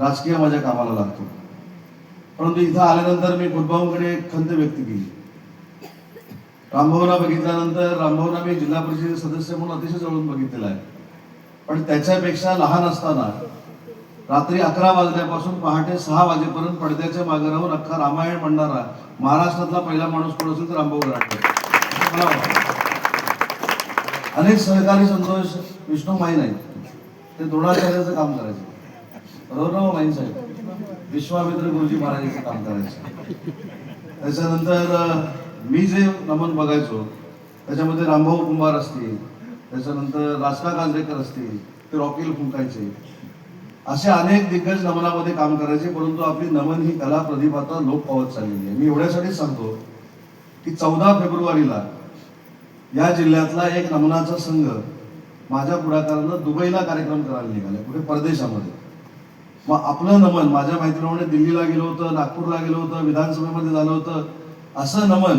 राजकीय माझ्या कामाला लागतो. परंतु इथं आल्यानंतर मी खुदभाऊंकडे एक खंत व्यक्त केली. रामभाऊला बघितल्यानंतर रामभाऊला मी जिल्हा परिषद सदस्य म्हणून अतिशय जवळून बघितलेला आहे, पण त्याच्यापेक्षा लहान असताना रात्री 11 वाजल्यापासून पहाटे 6 वाजेपर्यंत पडद्याच्या मागे राहून अख्खा रामायण म्हणणारा महाराष्ट्रातला पहिला माणूस कोण असेल तर रामभाऊ गराडकर मला वाटतं. अनेक सहकारी संतोष विष्णू माई नाही, ते द्रोणाचार्याचं काम करायचे. बरोबर ना माई साहेब? विश्वामित्र गुरुजी महाराजांचं काम करायचं. त्याच्यानंतर मी जे नमन बघायचो त्याच्यामध्ये रामभाऊ कुंभार असतील, त्याच्यानंतर राजका कांजरेकर असतील, ते रॉकेल फुंकायचे, असे अनेक दिग्गज नमनामध्ये काम करायचे. परंतु आपली नमन ही कला प्रदीप आता लोप पावत चाललेली आहे. मी एवढ्यासाठीच सांगतो की 14 फेब्रुवारीला या जिल्ह्यातला एक नमनाचा संघ माझ्या पुढाकारानं दुबईला कार्यक्रम करायला निघाला, कुठे परदेशामध्ये. मग आपलं नमन माझ्या मैत्रिणीने दिल्लीला गेलो होतं, नागपूरला गेलो होतं, विधानसभेमध्ये झालं होतं. असं नमन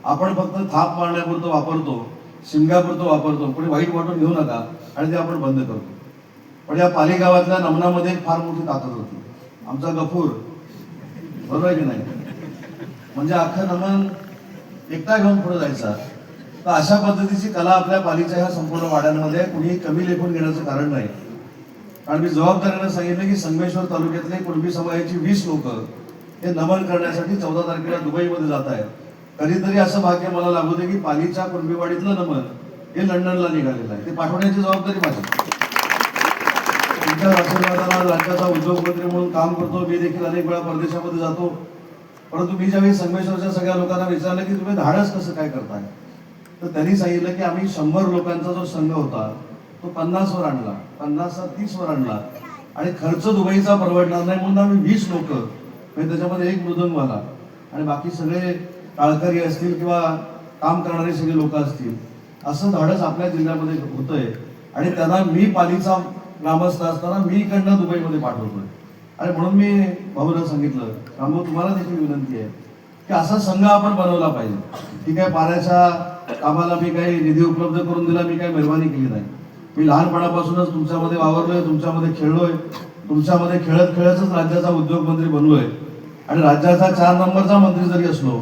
आपण फक्त थाप मारण्यापुरतं वापरतो, शिमग्यापुरतं वापरतो, कोणी वाईट वाटून घेऊ नका आणि ते आपण बंद करतो. पण या पालिगावातल्या नमनामध्ये एक फार मोठी ताकद होती. आमचा गफूर, बरोबर आहे की नाही? म्हणजे अख्खं नमन एकटा घेऊन पुढे जायचा. तर अशा पद्धतीची कला आपल्या पालीच्या ह्या संपूर्ण वाड्यांमध्ये कुणीही कमी लेखून घेण्याचं कारण नाही. कारण मी जबाबदारीनं सांगितलं की संगमेश्वर तालुक्यातले कुणबी समाजाची 20 लोक हे नमन करण्यासाठी 14 तारखेला दुबईमध्ये जात आहेत. कधीतरी असं भाग्य मला लागू दे की पालीच्या कुणबीवाडीतलं नमन हे लंडनला निघालेलं आहे. ते पाठवण्याची जबाबदारी माझी. तुमच्या आशीर्वादाला राज्याचा उद्योगमंत्री म्हणून काम करतो. मी देखील अनेक वेळा परदेशामध्ये जातो. परंतु मी ज्यावेळी संगमेश्वरच्या सगळ्या लोकांना विचारलं की तुम्ही धाडस कसं काय करताय, तर त्यांनी सांगितलं की आम्ही 100 लोकांचा जो संघ होता तो 50 वर आणला, 50 30 वर आणला आणि खर्च दुबईचा परवडणार नाही म्हणून आम्ही 20 लोक, म्हणजे त्याच्यामध्ये एक मृदंगवाला आणि बाकी सगळे टाळकरी असतील किंवा काम करणारे सगळे लोक असतील, असं धाडस आपल्या जिल्ह्यामध्ये होतंय. आणि त्यांना मी पालीचा ग्रामस्थ असताना मी इकडनं दुबईमध्ये पाठवतोय. आणि म्हणून मी भाऊला सांगितलं, रामभाऊ तुम्हाला देखील विनंती आहे की असा संघ आपण बनवला पाहिजे. ठीक आहे, पाण्याच्या कामाला मी काही निधी उपलब्ध करून दिला, मी काही मेहरबानी केली नाही. मी लहानपणापासूनच तुमच्यामध्ये वावरलोय, तुमच्यामध्ये खेळलोय, तुमच्यामध्ये खेळत खेळतच राज्याचा उद्योगमंत्री बनलोय. आणि राज्याचा 4 नंबरचा मंत्री जरी असलो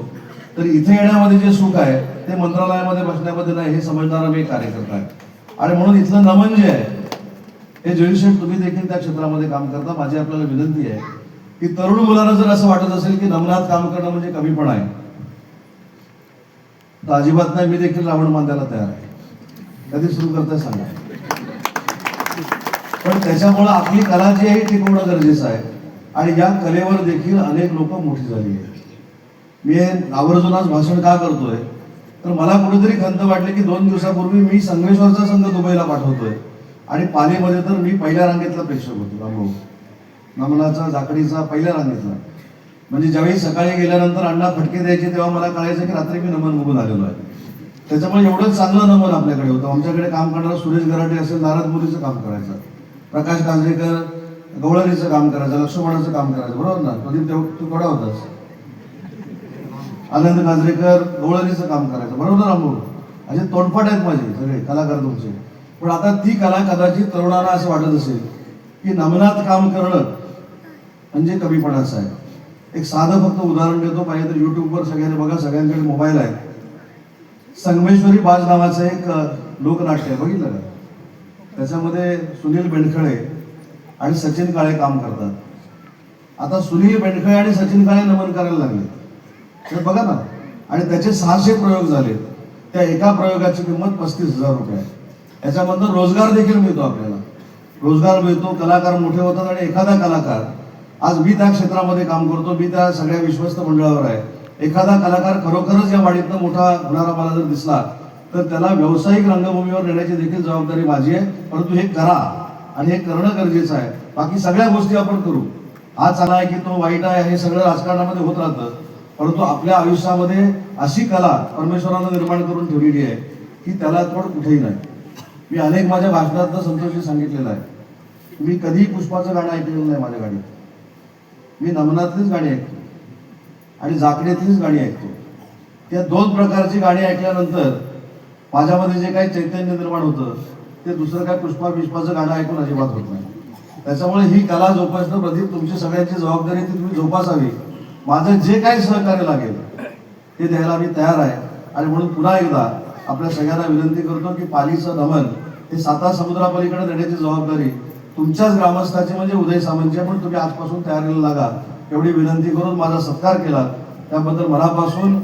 तरी इथे येण्यामध्ये जे सुख आहे ते मंत्रालयामध्ये बसण्यामध्ये नाही, हे समजणारा मी कार्यकर्ता आहे. आणि म्हणून इथलं नमन जे आहे हे जयशेठ, तुम्ही देखील त्या क्षेत्रामध्ये काम करता. माझी आपल्याला विनंती आहे की तरुण मुलांना जर असं वाटत असेल की नमनात काम करणं म्हणजे कमीपणा आहे, तर अजिबात नाही. मी देखील रावण मानण्याला तयार आहे. कधी सुरू करताय सांगा. पण त्याच्यामुळे आपली कला जी आहे टिकवणं गरजेचं आहे. आणि या कलेवर देखील अनेक लोक मोठी झाली आहेत. मी आवर्जून आज भाषण का करतोय, तर मला कुठेतरी खंत वाटली की 2 दिवसापूर्वी मी संगमेश्वरचा संघ दुबईला पाठवतोय आणि पालीमध्ये तर मी पहिल्या रांगेतला प्रेक्षक होतो. रामभाऊ नमनाचा झाकडीचा पहिल्या रांगेतला. म्हणजे ज्यावेळी सकाळी गेल्यानंतर अण्णा फटके द्यायचे तेव्हा मला कळायचं की रात्री मी नमन बघून आलेलो आहे. त्याच्यामुळे एवढं चांगलं नमन आपल्याकडे होतं. आमच्याकडे काम करणारा सुरेश गराटे असेल, नारदमुरीचं काम करायचं, प्रकाश कांजरेकर गवळणीचं काम करायचं, लक्ष्मणाचं काम करायचं, बरोबर ना? प्रदीप तू कडा होतास. आनंद कांजरेकर गवळणीचं काम करायचं, बरोबर रामभाऊ? असे तोंडपाट आहेत माझे सगळे कलाकार तुमचे. पण आता ती कला कदाचित तरुणांना असं वाटत असेल की नमनात काम करणं म्हणजे कमीपणाचं आहे. एक साधं फक्त उदाहरण देतो, पाहिजे तर युट्यूबवर सगळ्यांनी बघा, सगळ्यांकडे मोबाईल आहे. संगमेश्वरी बाज नावाचं एक लोकनाट्य आहे, बघितलं का? त्याच्यामध्ये सुनील बेंडखळे आणि सचिन काळे काम करतात. आता सुनील बेंडखळे आणि सचिन काळे नमन करायला लागले, तर बघा ना. आणि त्याचे 600 प्रयोग झाले. त्या एका प्रयोगाची किंमत 35,000 रुपये आहे. याच्यामधनं रोजगार देखील मिळतो, आपल्याला रोजगार मिळतो, कलाकार मोठे होतात. आणि एखादा कलाकार, आज मी त्या क्षेत्रामध्ये काम करतो, मी त्या सगळ्या विश्वस्त मंडळावर आहे. एखादा कलाकार खरोखरच या वाडीतनं मोठा होणारा मला जर दिसला तर त्याला व्यावसायिक रंगभूमीवर नेण्याची देखील जबाबदारी माझी आहे. परंतु हे करा आणि हे करणं गरजेचं आहे. बाकी सगळ्या गोष्टी आपण करू. हा चांगला आहे की तो वाईट आहे, हे सगळं राजकारणामध्ये होत राहतं. परंतु आपल्या आयुष्यामध्ये अशी कला परमेश्वरानं निर्माण करून ठेवलेली आहे की त्याला तोड कुठेही नाही. मी अनेक माझ्या भाषणात संतोषी सांगितलेलं आहे, मी कधीही पुष्पाचं गाणं ऐकलेलं नाही माझ्या गाडीत. मी नमनातलीच गाणी ऐकतो आणि जाकडेतलीच गाणी ऐकतो. त्या 2 प्रकारची गाणी ऐकल्यानंतर माझ्यामध्ये जे काही चैतन्य निर्माण होतं ते दुसरं काय पुष्पाचं गाणं ऐकून अजिबात होत नाही. त्याच्यामुळे ही कला जोपासणं प्रदीप तुमची सगळ्यांची जबाबदारी ती तुम्ही जोपासावी. माझं जे काही सहकार्य लागेल ते द्यायला मी तयार आहे. आणि म्हणून पुन्हा एकदा आपल्या सगळ्यांना विनंती करतो की पालीचं नमन हे साता समुद्रापलीकडे नेण्याची जबाबदारी तुमच्याच ग्रामस्थाची म्हणजे उदय सामंतची आहे. पण तुम्ही आजपासून तयारीला लागा एवढी विनंती करून माझा सत्कार केला त्याबद्दल मनापासून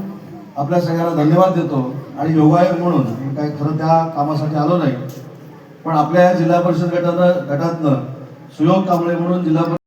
आपल्या सगळ्यांना धन्यवाद देतो. आणि योगायोग म्हणून मी काय खरं त्या कामासाठी आलो नाही, पण आपल्या जिल्हा परिषद गटातनं सुयोग कांबळे म्हणून जिल्हा